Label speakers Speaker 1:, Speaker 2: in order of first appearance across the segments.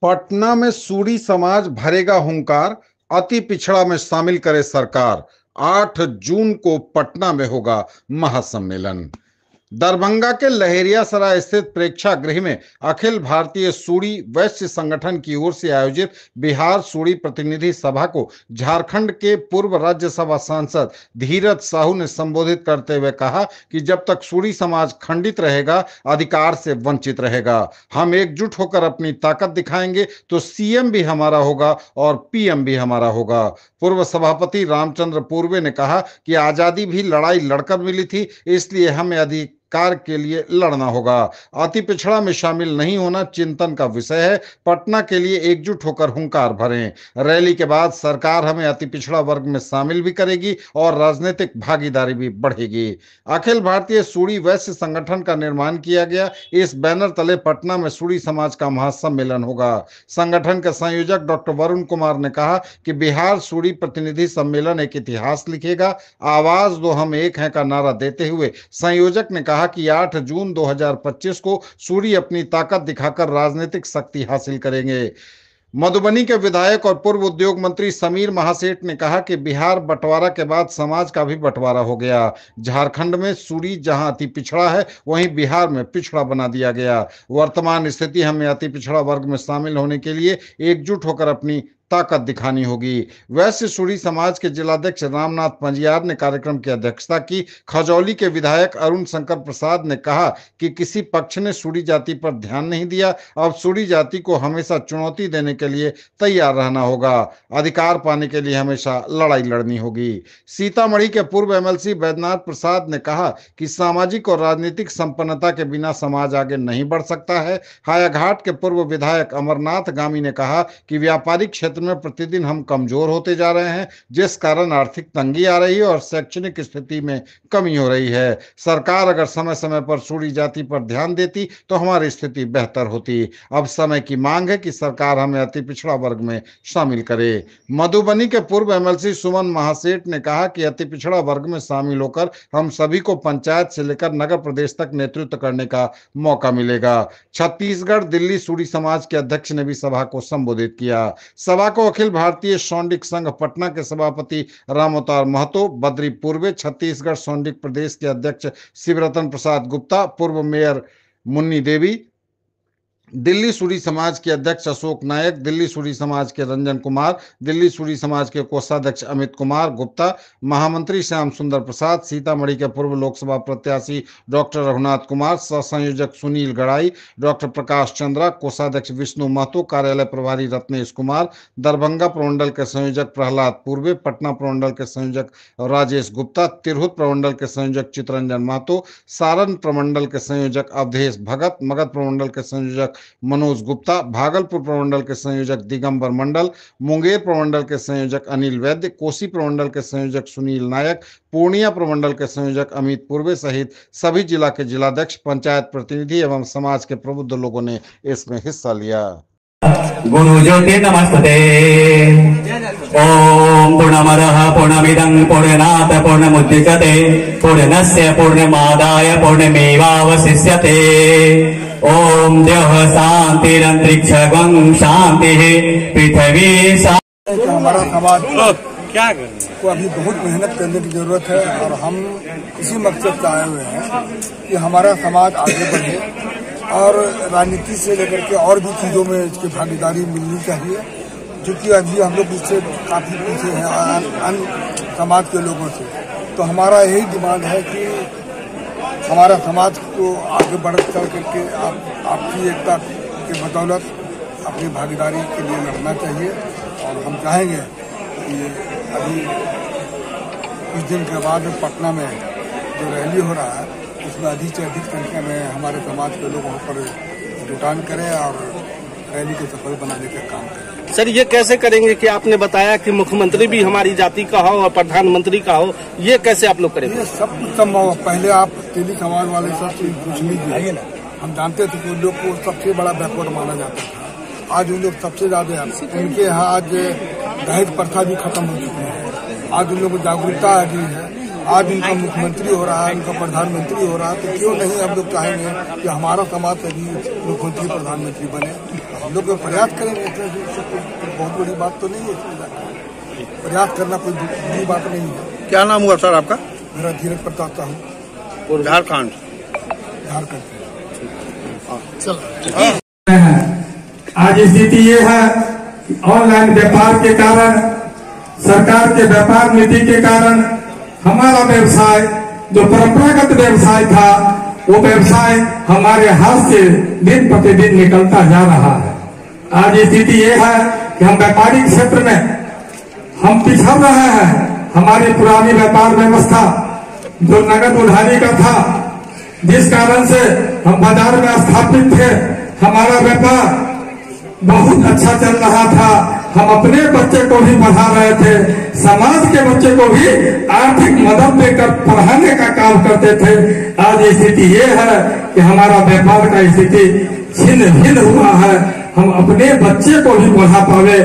Speaker 1: पटना में सूरी समाज भरेगा हुंकार, अति पिछड़ा में शामिल करे सरकार। 8 जून को पटना में होगा महासम्मेलन। दरभंगा के लहेरियासराय स्थित प्रेक्षागृह में अखिल भारतीय सूरी वैश्य संगठन की ओर से आयोजित बिहार सूरी प्रतिनिधि सभा को झारखंड के पूर्व राज्यसभा सांसद धीरज साहू ने संबोधित करते हुए कहा कि जब तक सूरी समाज खंडित रहेगा, अधिकार से वंचित रहेगा। हम एकजुट होकर अपनी ताकत दिखाएंगे तो सीएम भी हमारा होगा और पीएम भी हमारा होगा। पूर्व सभापति रामचंद्र पूर्वे ने कहा कि आजादी भी लड़ाई लड़कर मिली थी, इसलिए हमें अधिकार के लिए लड़ना होगा। अति पिछड़ा में शामिल नहीं होना चिंतन का विषय है। पटना के लिए एकजुट होकर हुंकार भरें। रैली के बाद सरकार हमें अति पिछड़ा वर्ग में शामिल भी करेगी और राजनीतिक भागीदारी भी बढ़ेगी। अखिल भारतीय सूरी वैश्य संगठन का निर्माण किया गया। इस बैनर तले पटना में सूरी समाज का महासम्मेलन होगा। संगठन के संयोजक डॉक्टर वरुण कुमार ने कहा कि बिहार सूरी प्रतिनिधि सम्मेलन एक इतिहास लिखेगा। आवाज दो हम एक हैं का नारा देते हुए संयोजक ने कहा कि 8 जून 2025 को सूरी अपनी ताकत दिखाकर राजनीतिक शक्ति हासिल करेंगे। मधुबनी के विधायक और पूर्व उद्योग मंत्री समीर महासेठ ने कहा कि बिहार बंटवारा के बाद समाज का भी बंटवारा हो गया। झारखंड में सूरी जहां अति पिछड़ा है, वहीं बिहार में पिछड़ा बना दिया गया। वर्तमान स्थिति हमें अति पिछड़ा वर्ग में शामिल होने के लिए एकजुट होकर अपनी ताकत दिखानी होगी। वैश्य सूरी समाज के जिलाध्यक्ष रामनाथ पंजियार ने कार्यक्रम की अध्यक्षता की। खजौली के विधायक अरुण शंकर प्रसाद ने कहा कि किसी पक्ष ने सूरी जाति पर ध्यान नहीं दिया। अब सूरी जाति को हमेशा चुनौती देने के लिए तैयार रहना होगा। अधिकार पाने के लिए हमेशा लड़ाई लड़नी होगी। सीतामढ़ी के पूर्व एमएलसी बैद्यनाथ प्रसाद ने कहा कि सामाजिक और राजनीतिक संपन्नता के बिना समाज आगे नहीं बढ़ सकता है। हायाघाट के पूर्व विधायक अमरनाथ गामी ने कहा कि व्यापारिक क्षेत्र में प्रतिदिन हम कमजोर होते जा रहे हैं, जिस कारण आर्थिक तंगी आ रही है और शैक्षणिक स्थिति में कमी हो रही है। सरकार अगर समय समय पर सूरी जाति पर ध्यान देती तो हमारी स्थिति बेहतर होती। अब समय की मांग है कि सरकार हमें अति पिछड़ा वर्ग में शामिल करे। मधुबनी के पूर्व एमएलसी सुमन महासेठ ने कहा कि अति पिछड़ा वर्ग में शामिल होकर हम सभी को पंचायत से लेकर नगर प्रदेश तक नेतृत्व करने का मौका मिलेगा। छत्तीसगढ़ दिल्ली सूरी समाज के अध्यक्ष ने भी सभा को संबोधित किया। सभा को अखिल भारतीय सौंडिक संघ पटना के सभापति रामअवतार महतो, बद्री पूर्वे, छत्तीसगढ़ सौंडिक प्रदेश के अध्यक्ष शिवरतन प्रसाद गुप्ता, पूर्व मेयर मुन्नी देवी, दिल्ली सूरी समाज के अध्यक्ष अशोक नायक, दिल्ली सूरी समाज के रंजन कुमार, दिल्ली सूरी समाज के कोषाध्यक्ष अमित कुमार गुप्ता, महामंत्री श्याम सुंदर प्रसाद, सीतामढ़ी के पूर्व लोकसभा प्रत्याशी डॉक्टर रघुनाथ कुमार, सह संयोजक सुनील गड़ाई, डॉक्टर प्रकाश चंद्रा, कोषाध्यक्ष विष्णु महतो, कार्यालय प्रभारी रत्नेश कुमार, दरभंगा प्रमंडल के संयोजक प्रहलाद पूर्वे, पटना प्रमंडल के संयोजक राजेश गुप्ता, तिरहुत प्रमंडल के संयोजक चितरंजन महतो, सारण प्रमंडल के संयोजक अवधेश भगत, मगध प्रमंडल के संयोजक मनोज गुप्ता, भागलपुर प्रमंडल के संयोजक दिगंबर मंडल, मुंगेर प्रमंडल के संयोजक अनिल वैद्य, कोसी प्रमंडल के संयोजक सुनील नायक, पूर्णिया प्रमंडल के संयोजक अमित पूर्वे सहित सभी जिला के जिलाध्यक्ष, पंचायत प्रतिनिधि एवं समाज के प्रबुद्ध लोगों ने इसमें हिस्सा लिया।
Speaker 2: गुरु ज्योति नमस्ते। ओम पूर्णमदः पूर्णमिदं पूर्णात् पूर्णमुदच्यते पूर्णस्य पूर्णमादाय पूर्णमेवावशिष्यते। ओम देह शांतिरंतरिक्षं शांति पृथ्वी शांति।
Speaker 3: हमारा समाज क्या को अभी बहुत मेहनत करने की जरूरत है और हम इसी मकसद से आए हुए हैं कि हमारा समाज आगे बढ़े और राजनीति से लेकर के और भी चीजों में इसकी भागीदारी मिलनी चाहिए, जो कि अभी हम लोग इससे काफी पीछे हैं अन्य समाज के लोगों से। तो हमारा यही डिमांड है कि हमारा समाज को आगे बढ़ चल करके आपकी एकता के बदौलत अपनी भागीदारी के लिए लड़ना चाहिए। और हम चाहेंगे कि अभी कुछ दिन के बाद पटना में जो रैली हो रहा है उसमें अधिक से अधिक संख्या में हमारे समाज के लोग वहाँ पर जुटान करें और रैली को सफल बनाने का काम करें।
Speaker 4: सर, ये कैसे करेंगे कि आपने बताया कि मुख्यमंत्री भी हमारी जाति का हो और प्रधानमंत्री का हो, ये कैसे आप लोग करेंगे?
Speaker 3: ये सब कुछ संभव है। पहले आप तेली समाज वाले सबसे पूछ लीजिए। हम जानते थे कि उन लोग को सबसे बड़ा बैकवर्ड माना जाता था। आज उन लोग सबसे ज्यादा उनके यहाँ आज दहेज प्रथा भी खत्म हो चुकी है। आज उन लोग को जागरूकता आ गई है आज उनका मुख्यमंत्री हो रहा है, उनका प्रधानमंत्री हो रहा है, तो क्यों नहीं हम लोग चाहेंगे कि हमारा समाज भी मुख्यमंत्री प्रधानमंत्री बने। हम लोग प्रयास करेंगे, बहुत बड़ी बात तो नहीं है, प्रयास करना कोई बड़ी बात नहीं है।
Speaker 5: क्या नाम हुआ सर आपका?
Speaker 3: मेरा धीरज प्रताप साहू,
Speaker 5: झारखंड।
Speaker 6: आज स्थिति ये है, ऑनलाइन व्यापार के कारण, सरकार के व्यापार नीति के कारण हमारा व्यवसाय जो परंपरागत व्यवसाय था, वो व्यवसाय हमारे हाथ से दिन प्रतिदिन निकलता जा रहा है। आज स्थिति ये है कि हम व्यापारिक क्षेत्र में हम पिछड़ रहे हैं। हमारी पुरानी व्यापार व्यवस्था जो नगद उधारी का था, जिस कारण से हम बाजार में स्थापित थे, हमारा व्यापार बहुत अच्छा चल रहा था, हम अपने बच्चे को भी पढ़ा रहे थे, समाज के बच्चे को भी आर्थिक मदद देकर पढ़ाने का काम करते थे। आज स्थिति ये है कि हमारा व्यापार का स्थिति छिन्न भिन्न हुआ है, हम अपने बच्चे को भी पढ़ा पावे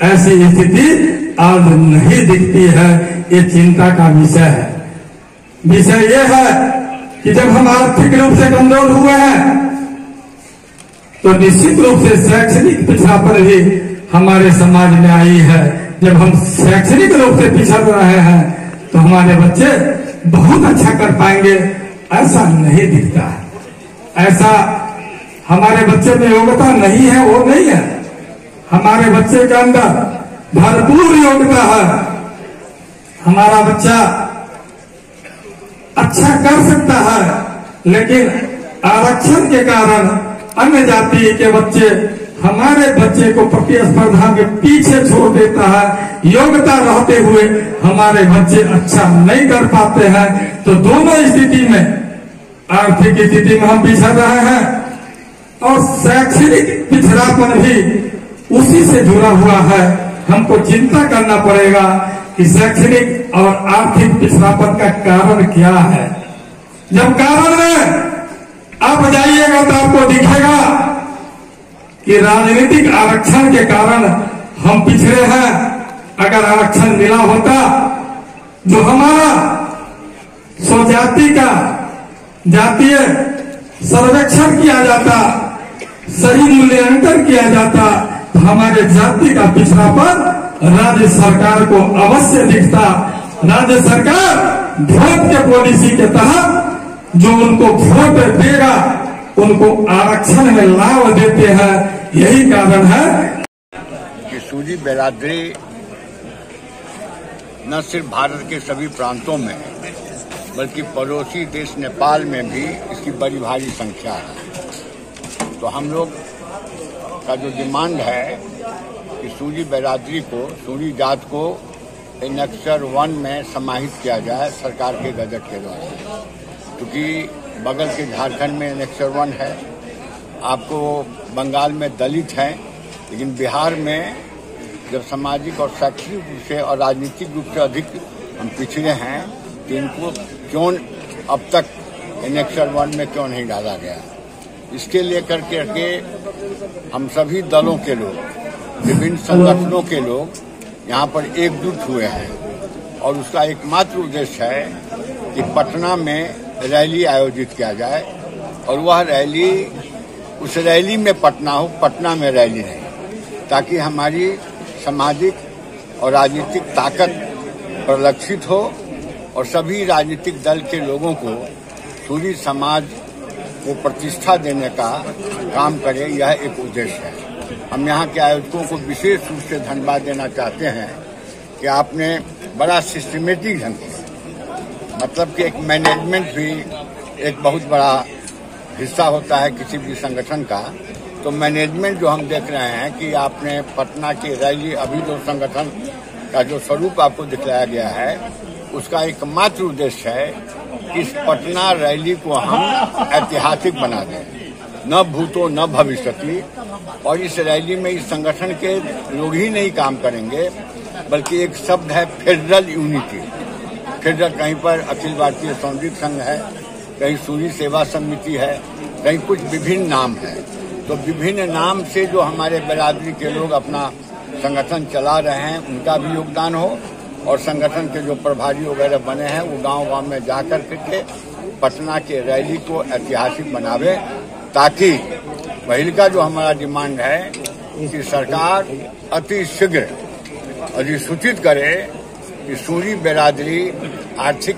Speaker 6: ऐसी स्थिति आज नहीं दिखती है। ये चिंता का विषय है। विषय ये है कि जब हम आर्थिक रूप से कमजोर हुए हैं, तो निश्चित रूप से शैक्षणिक पिछड़ापन भी हमारे समाज में आई है। जब हम शैक्षणिक रूप से पिछड़ रहे हैं, तो हमारे बच्चे बहुत अच्छा कर पाएंगे ऐसा नहीं दिखता है। ऐसा हमारे बच्चे में योग्यता नहीं है, वो नहीं है। हमारे बच्चे के अंदर भरपूर योग्यता है। हमारा बच्चा अच्छा कर सकता है, लेकिन आरक्षण के कारण अन्य जाति के बच्चे हमारे बच्चे को प्रतिस्पर्धा में पीछे छोड़ देता है। योग्यता रहते हुए हमारे बच्चे अच्छा नहीं कर पाते हैं। तो दोनों स्थिति में, आर्थिक स्थिति में हम पिछड़ रहे हैं और शैक्षणिक पिछड़ापन भी उसी से जुड़ा हुआ है। हमको चिंता करना पड़ेगा कि शैक्षणिक और आर्थिक पिछड़ापन का कारण क्या है। जब कारण में आप जाइएगा तो आपको दिखेगा कि राजनीतिक आरक्षण के कारण हम पिछड़े हैं। अगर आरक्षण मिला होता, जो हमारा स्वजाति का जातीय सर्वेक्षण किया जाता, सही मूल्यांकन किया जाता, तो हमारे जाति का पिछड़ापन राज्य सरकार को अवश्य दिखता। राज्य सरकार वोट के पॉलिसी के तहत जो उनको वोट देगा, उनको आरक्षण में लाभ देते हैं। यही कारण है
Speaker 5: कि सूजी बिरादरी न सिर्फ भारत के सभी प्रांतों में, बल्कि पड़ोसी देश नेपाल में भी इसकी बड़ी भारी संख्या है। तो हम लोग का जो डिमांड है कि सूजी बिरादरी को, सूजी जात को एनेक्सर 1 में समाहित किया जाए सरकार के गजट के द्वारा। क्योंकि बगल के झारखंड में एनेक्सर 1 है, आपको बंगाल में दलित हैं, लेकिन बिहार में जब सामाजिक और शैक्षणिक रूप से और राजनीतिक रूप से अधिक हम पिछड़े हैं, तो इनको क्यों अब तक एनेक्सर 1 में क्यों नहीं डाला गया। इसके लेकर के हम सभी दलों के लोग, विभिन्न संगठनों के लोग यहाँ पर एकजुट हुए हैं और उसका एकमात्र उद्देश्य है कि पटना में रैली आयोजित किया जाए और वह रैली, उस रैली में पटना हो, पटना में रैली नहीं, ताकि हमारी सामाजिक और राजनीतिक ताकत परिलक्षित हो और सभी राजनीतिक दल के लोगों को सूरी समाज को प्रतिष्ठा देने का काम करे। यह एक उद्देश्य है। हम यहाँ के आयोजकों को विशेष रूप से धन्यवाद देना चाहते हैं कि आपने बड़ा सिस्टमेटिक ढंग से, मतलब कि एक मैनेजमेंट भी एक बहुत बड़ा हिस्सा होता है किसी भी संगठन का। तो मैनेजमेंट जो हम देख रहे हैं कि आपने पटना की रैली, अभी जो संगठन का जो स्वरूप आपको दिखलाया गया है, उसका एकमात्र उद्देश्य है कि इस पटना रैली को हम ऐतिहासिक बना दें, न भूतो न भविष्यति। और इस रैली में इस संगठन के लोग ही नहीं काम करेंगे, बल्कि एक शब्द है फेडरल यूनिटी। फेडरल कहीं पर अखिल भारतीय सौंदर्य संघ है, कहीं सूरी सेवा समिति है, कहीं कुछ विभिन्न नाम है। तो विभिन्न नाम से जो हमारे बिरादरी के लोग अपना संगठन चला रहे हैं, उनका भी योगदान हो और संगठन के जो प्रभारी वगैरह बने हैं वो गांव-गांव में जाकर के पटना के रैली को ऐतिहासिक बनावे, ताकि पहले का जो हमारा डिमांड है कि सरकार अति शीघ्र अधिसूचित करे कि सूरी बिरादरी आर्थिक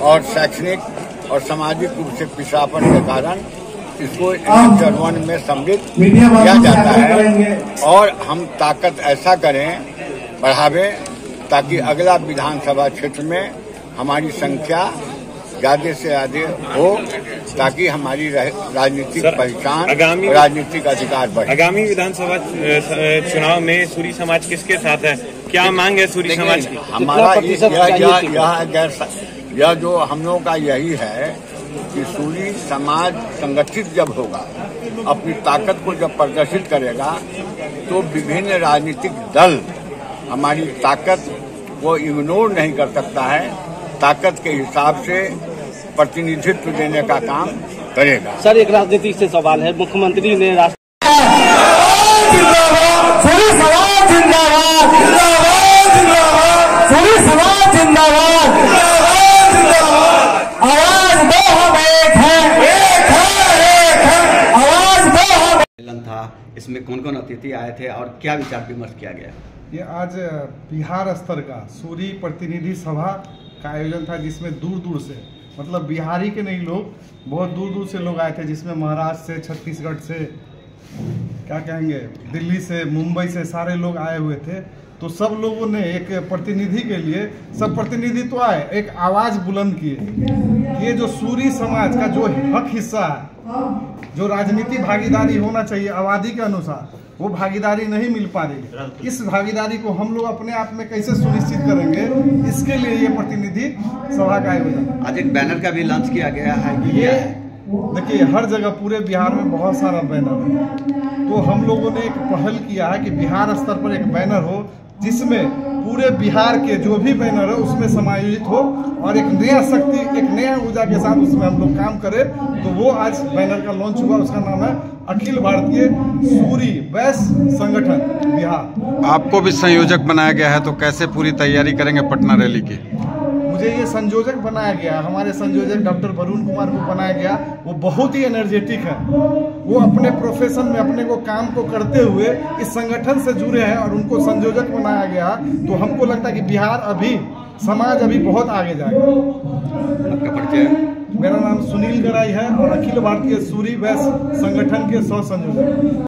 Speaker 5: और शैक्षणिक और सामाजिक रूप से पिछड़ापन के कारण इसको चरण में सम्मिलित किया जाता है और हम ताकत ऐसा करें, बढ़ावे, ताकि अगला विधानसभा क्षेत्र में हमारी संख्या ज्यादा से ज्यादा हो, ताकि हमारी राजनीतिक पहचान, राजनीतिक अधिकार बढ़े।
Speaker 7: आगामी विधानसभा चुनाव में सूरी समाज किसके साथ है, क्या मांग है सूरी समाज की?
Speaker 5: हमारा यह जो हम लोगों का यही है कि सूरी समाज संगठित जब होगा, अपनी ताकत को जब प्रदर्शित करेगा, तो विभिन्न राजनीतिक दल हमारी ताकत को इग्नोर नहीं कर सकता है, ताकत के हिसाब से प्रतिनिधित्व देने का काम करेगा।
Speaker 4: सर, एक राजनीति से सवाल है, मुख्यमंत्री ने
Speaker 8: था, इसमें कौन कौन अतिथि आए थे और क्या विचार विमर्श किया गया?
Speaker 6: ये आज बिहार स्तर का सूरी प्रतिनिधि सभा का आयोजन था, जिसमें दूर दूर से, मतलब बिहारी के नहीं लोग, बहुत दूर दूर से लोग आए थे, जिसमें महाराष्ट्र से, छत्तीसगढ़ से, क्या कहेंगे, दिल्ली से, मुंबई से सारे लोग आए हुए थे। तो सब लोगों ने एक प्रतिनिधि के लिए, सब प्रतिनिधि तो आए, एक आवाज़ बुलंद किए। ये जो सूरी समाज का जो हक हिस्सा है, जो राजनीति भागीदारी होना चाहिए आबादी के अनुसार, वो भागीदारी नहीं मिल पा रही। इस भागीदारी को हम लोग अपने आप में कैसे सुनिश्चित करेंगे, इसके लिए ये प्रतिनिधि सभा का आयोजन।
Speaker 8: आज एक बैनर का भी लॉन्च किया गया है।
Speaker 6: ये देखिए, हर जगह पूरे बिहार में बहुत सारा बैनर है, तो हम लोगों ने एक पहल किया है कि बिहार स्तर पर एक बैनर हो, जिसमें पूरे बिहार के जो भी बैनर है उसमें समायोजित हो और एक नया शक्ति, एक नया ऊर्जा के साथ उसमें हम लोग काम करें। तो वो आज बैनर का लॉन्च हुआ, उसका नाम है अखिल भारतीय सूरी वैश्य संगठन बिहार।
Speaker 1: आपको भी संयोजक बनाया गया है, तो कैसे पूरी तैयारी करेंगे पटना रैली की?
Speaker 6: मुझे ये संयोजक बनाया गया, हमारे संयोजक डॉक्टर वरुण कुमार को बनाया गया। वो बहुत ही एनर्जेटिक है, वो अपने प्रोफेशन में अपने को काम को करते हुए इस संगठन से जुड़े हैं और उनको संयोजक बनाया गया। तो हमको लगता है कि बिहार अभी, समाज अभी बहुत आगे जाएगा।
Speaker 8: आपका परिचय?
Speaker 6: मेरा नाम सुनील गराई है और अखिल भारतीय सूरी वैश्य संगठन के सह संयोजक।